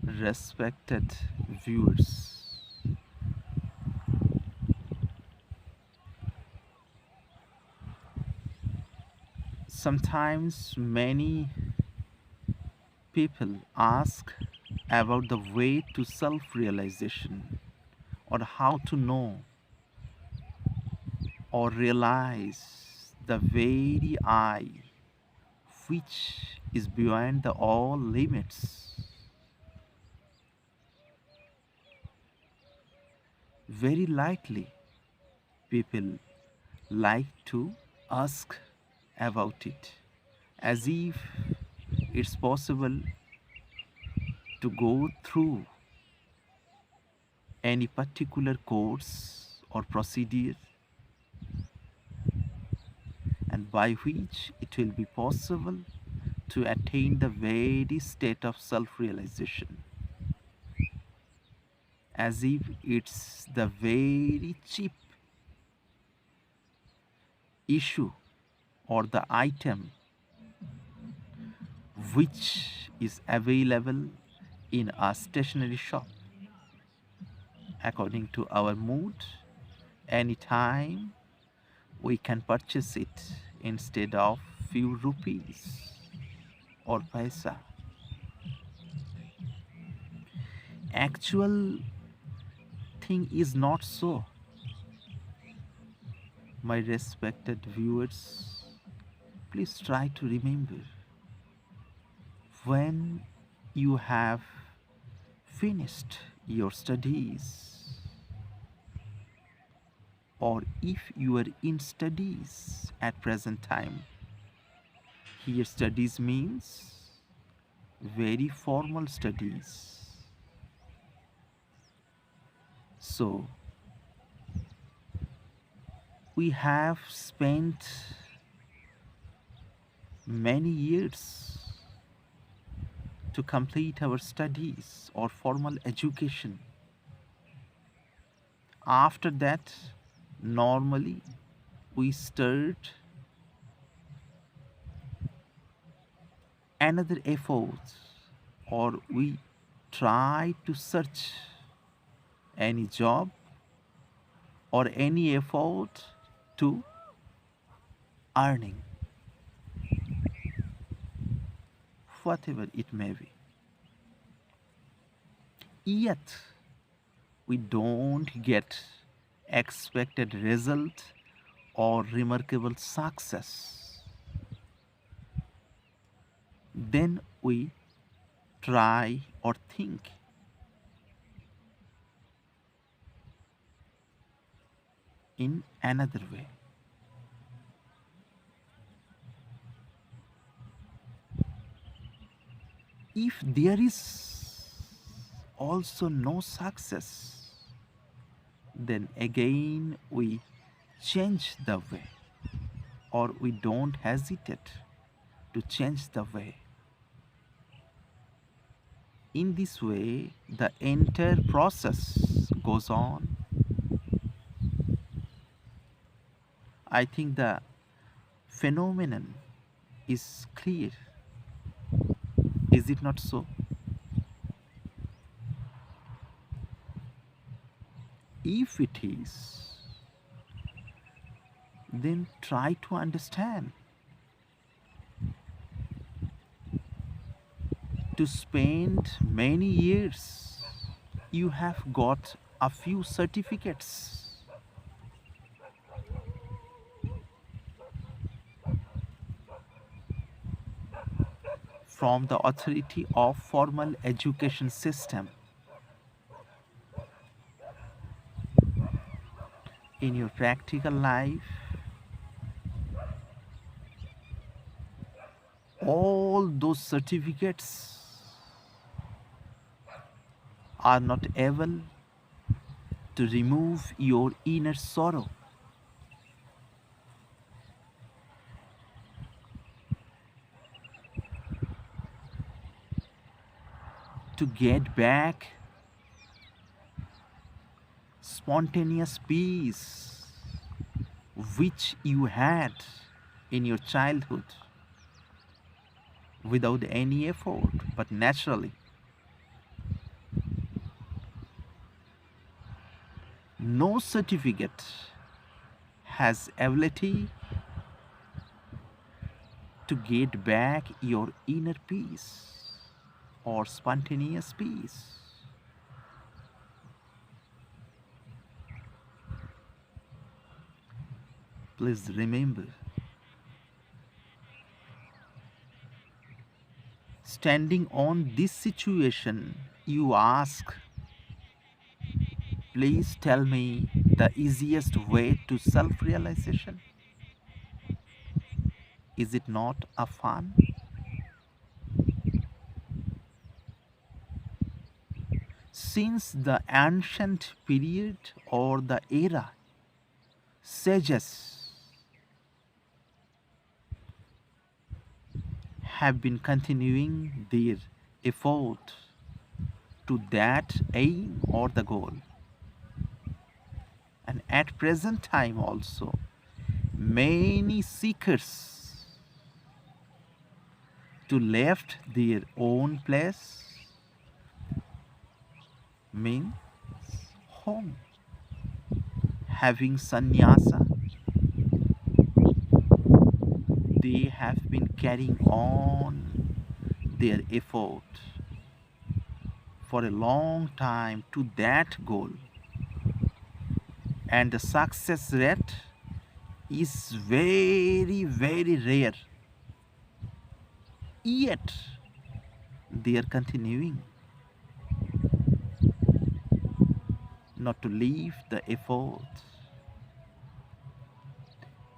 Respected viewers, sometimes many people ask about the way to self realization or how to know or realize the very I which is beyond the all limits. Very likely people like to ask about it as if it's possible to go through any particular course or procedure and by which it will be possible to attain the very state of self realization, as if it's the very cheap issue or the item which is available in a stationery shop according to our mood. Anytime we can purchase it instead of few rupees or paisa. Actual thing is not so, my respected viewers. Please try to remember, when you have finished your studies, or if you are in studies at present time, here studies means very formal studies. So we have spent many years to complete our studies or formal education. After that, normally we start another effort, or we try to search any job or any effort to earning, whatever it may be. Yet we don't get expected result or remarkable success. Then we try or think in another way. If there is also no success, then again we change the way, or we don't hesitate to change the way. In this way, the entire process goes on. I think the phenomenon is clear. Is it not so? If it is, then try to understand. To spend many years, you have got a few certificates. From the authority of formal education system. In your practical life, all those certificates are not able to remove your inner sorrow. To get back spontaneous peace which you had in your childhood without any effort but naturally. No certificate has ability to get back your inner peace or spontaneous peace. Please remember, standing on this situation, you ask, please tell me the easiest way to self realization. Is it not a fun? Since the ancient period or the era, sages have been continuing their effort to that aim or the goal. And at present time also, many seekers to left their own place means home, having sannyasa. They have been carrying on their effort for a long time to that goal, and the success rate is very, very rare. Yet they are continuing not to leave the effort.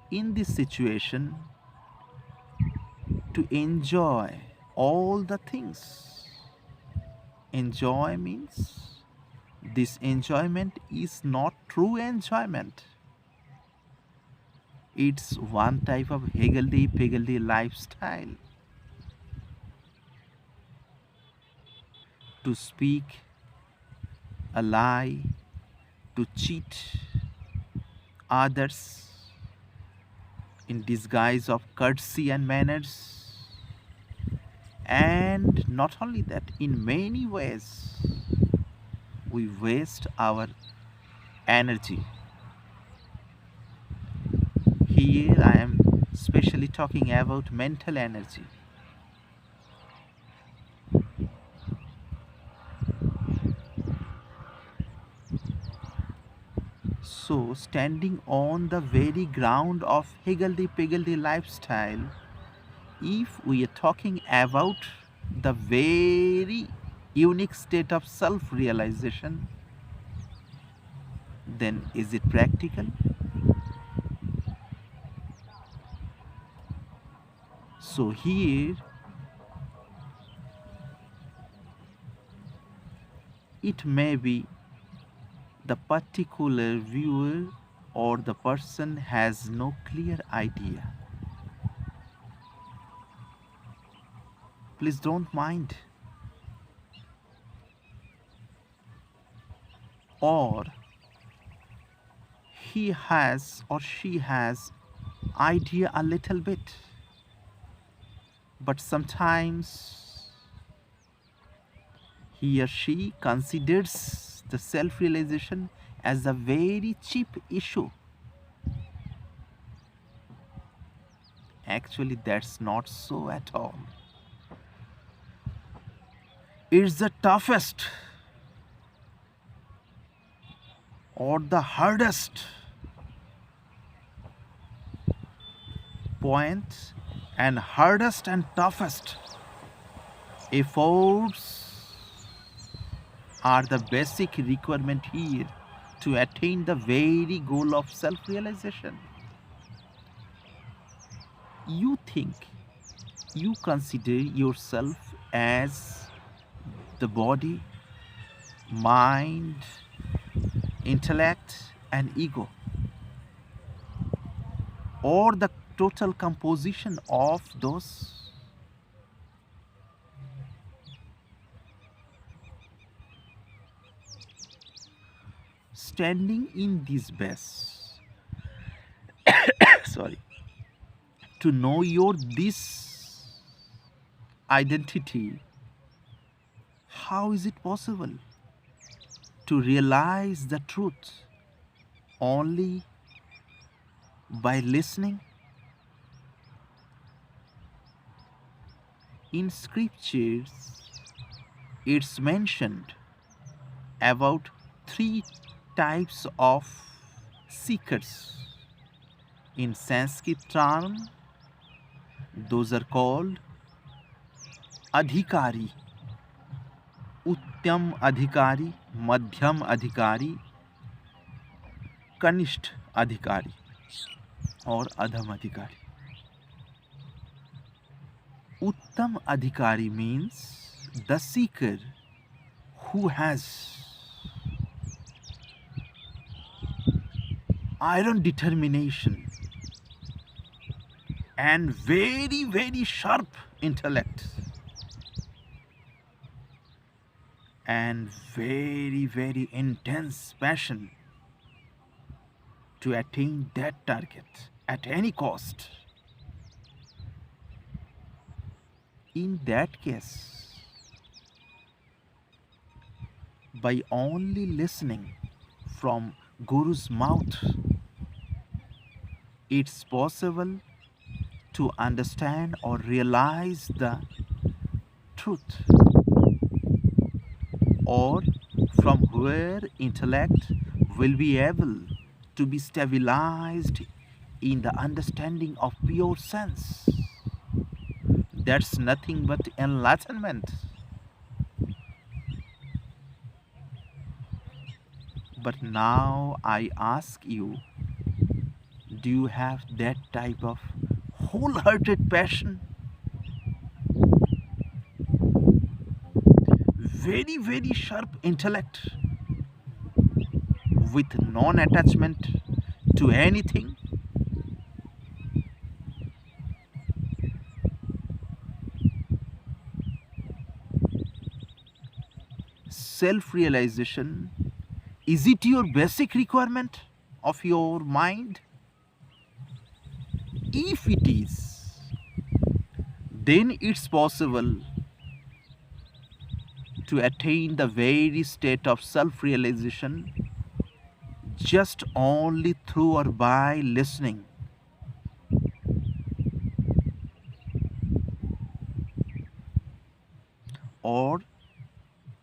In this situation, to enjoy all the things. Enjoy means this enjoyment is not true enjoyment. It's one type of higgledy-piggledy lifestyle. To speak a lie, to cheat others in disguise of courtesy and manners. And not only that, in many ways, we waste our energy. Here I am specially talking about mental energy. So, standing on the very ground of higgledy-piggledy lifestyle, if we are talking about the very unique state of self-realization, then is it practical? So here it may be the particular viewer or the person has no clear idea. Please don't mind. Or he has or she has idea a little bit, but sometimes he or she considers the self-realization as a very cheap issue. Actually, that's not so at all. It's the toughest or the hardest point, and hardest and toughest efforts are the basic requirement here to attain the very goal of self-realization. You think, you consider yourself as the body, mind, intellect, and ego, or the total composition of those. Standing in this base, sorry, to know your this identity, how is it possible to realize the truth? only by listening? In scriptures, it's mentioned about three types of seekers. In Sanskrit term, those are called adhikari, उत्तम अधिकारी, मध्यम अधिकारी, कनिष्ठ अधिकारी और अधम अधिकारी. उत्तम अधिकारी means the seeker who has iron determination and very, very sharp intellect and very, very intense passion to attain that target at any cost. In that case, by only listening from Guru's mouth, it's possible to understand or realize the truth, or from where intellect will be able to be stabilized in the understanding of pure sense. That's nothing but enlightenment. But now I ask you, do you have that type of wholehearted passion? Very, very sharp intellect with non-attachment to anything? Self-realization, is it your basic requirement of your mind? If it is, then it's possible to attain the very state of self-realization just only through or by listening. Or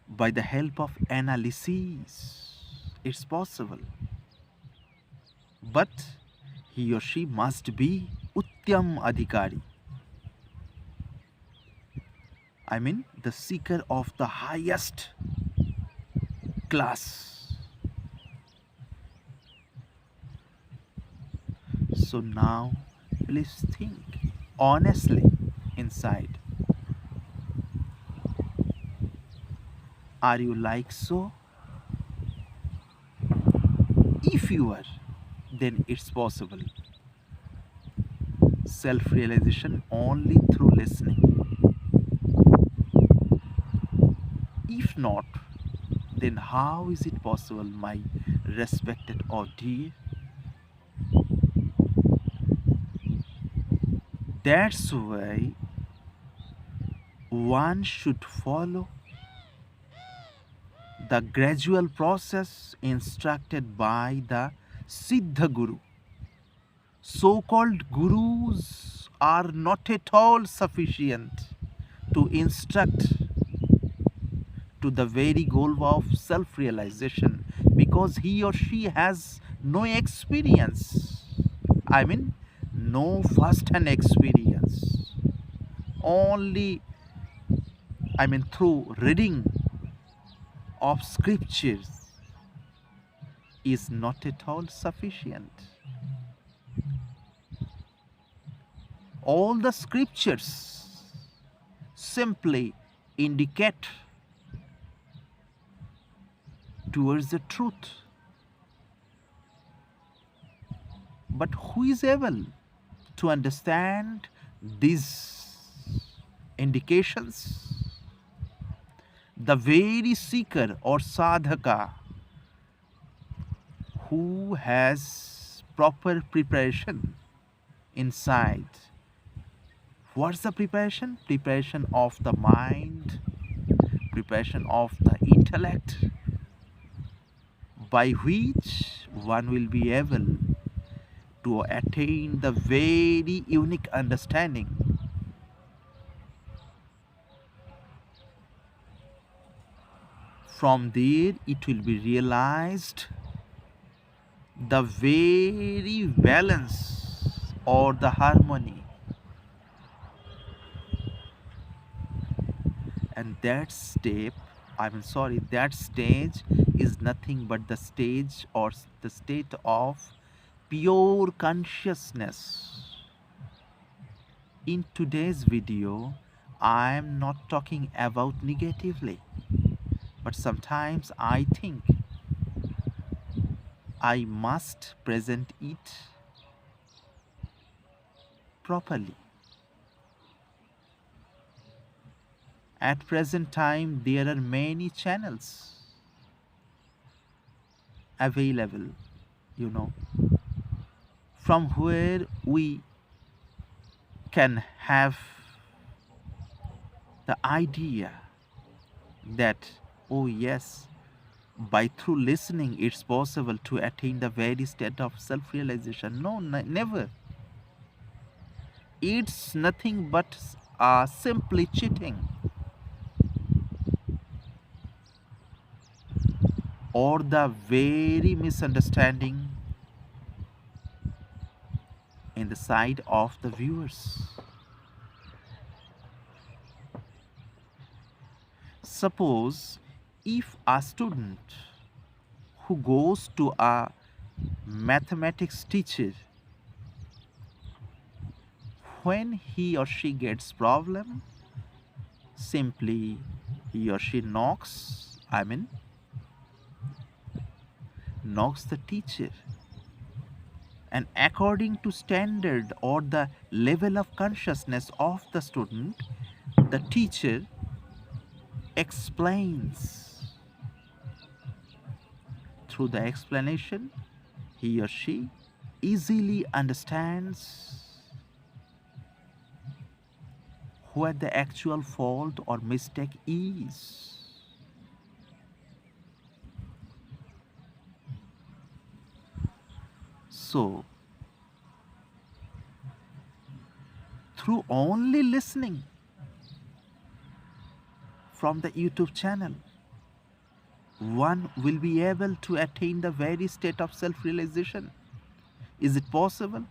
by the help of analysis. It's possible. But he or she must be Uttam Adhikari. I mean, the seeker of the highest class. So now, please think honestly inside. Are you like so? If you are, then it's possible. Self-realization only through listening. If not, then how is it possible, my respected audience? That's why one should follow the gradual process instructed by the Siddha Guru. So-called gurus are not at all sufficient to instruct to the very goal of self-realization, because he or she has no experience. I mean, no first-hand experience. Only, through reading of scriptures is not at all sufficient. All the scriptures simply indicate towards the truth. But who is able to understand these indications? The very seeker or sadhaka who has proper preparation inside. What's the preparation? Preparation of the mind, preparation of the intellect, by which one will be able to attain the very unique understanding. From there, it will be realized the very balance or the harmony, and that step, that stage is nothing but the stage or the state of pure consciousness. In today's video, I am not talking about negatively, but sometimes I think I must present it properly. At present time, there are many channels available, you know, from where we can have the idea that, oh yes, by through listening it's possible to attain the very state of self-realization. No, never. It's nothing but simply cheating or the very misunderstanding in the side of the viewers. Suppose if a student who goes to a mathematics teacher, when he or she gets problem, simply he or she knocks the teacher, and according to standard or the level of consciousness of the student, the teacher explains. Through the explanation, he or she easily understands where the actual fault or mistake is. So, through only listening from the YouTube channel, one will be able to attain the very state of self-realization. Is it possible?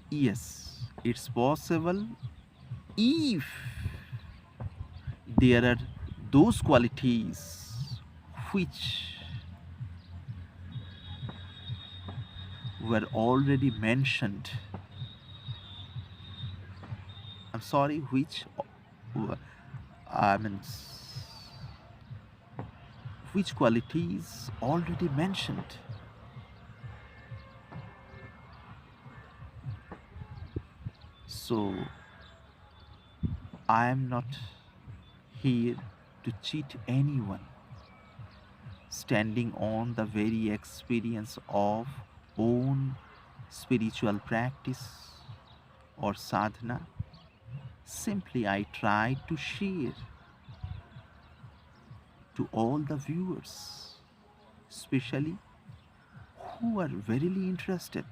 Yes, it's possible if there are those qualities which were already mentioned. I'm sorry, I mean, which qualities already mentioned. So, I am not here to cheat anyone. Standing on the very experience of own spiritual practice or sadhana, simply I try to share to all the viewers, especially who are verily interested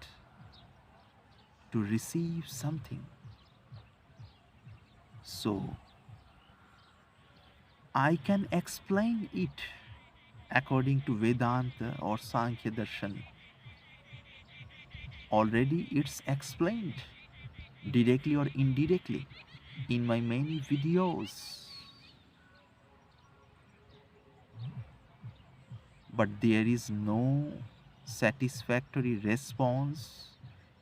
to receive something. So, I can explain it according to Vedanta or Sankhya Darshan. Already it's explained directly or indirectly in my many videos. But there is no satisfactory response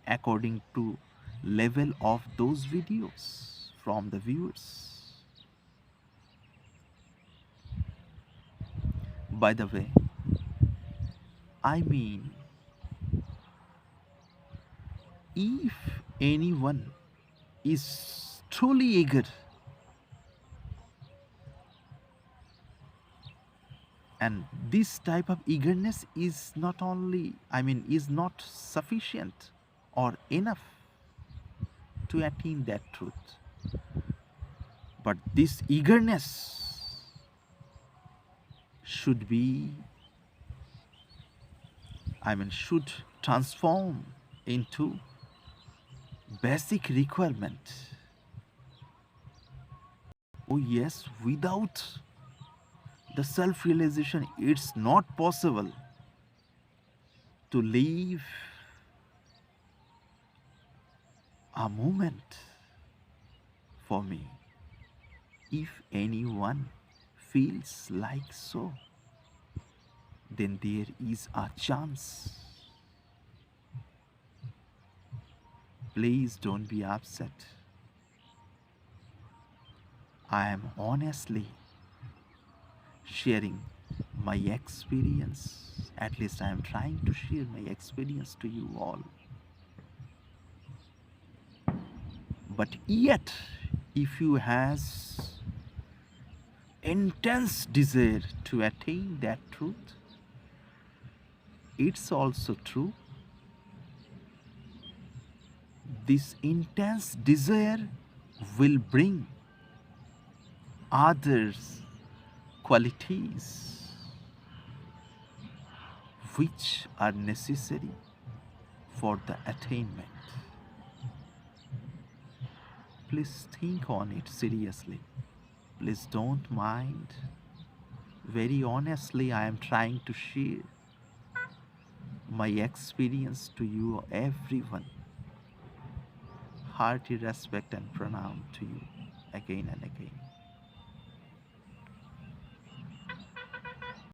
according to level of those videos from the viewers. By the way, I mean, if anyone is truly eager and this type of eagerness is is not sufficient or enough to attain that truth, but this eagerness should be, should transform into basic requirement. Oh, yes, without the self realization, it's not possible to live a moment for me. If anyone feels like so, then there is a chance. Please don't be upset. I am honestly sharing my experience. At least I am trying to share my experience to you all. But yet, if you has intense desire to attain that truth, it's also true. This intense desire will bring others qualities which are necessary for the attainment. Please think on it seriously. Please don't mind. Very honestly, I am trying to share my experience to you, everyone. Hearty respect and pranam to you again and again.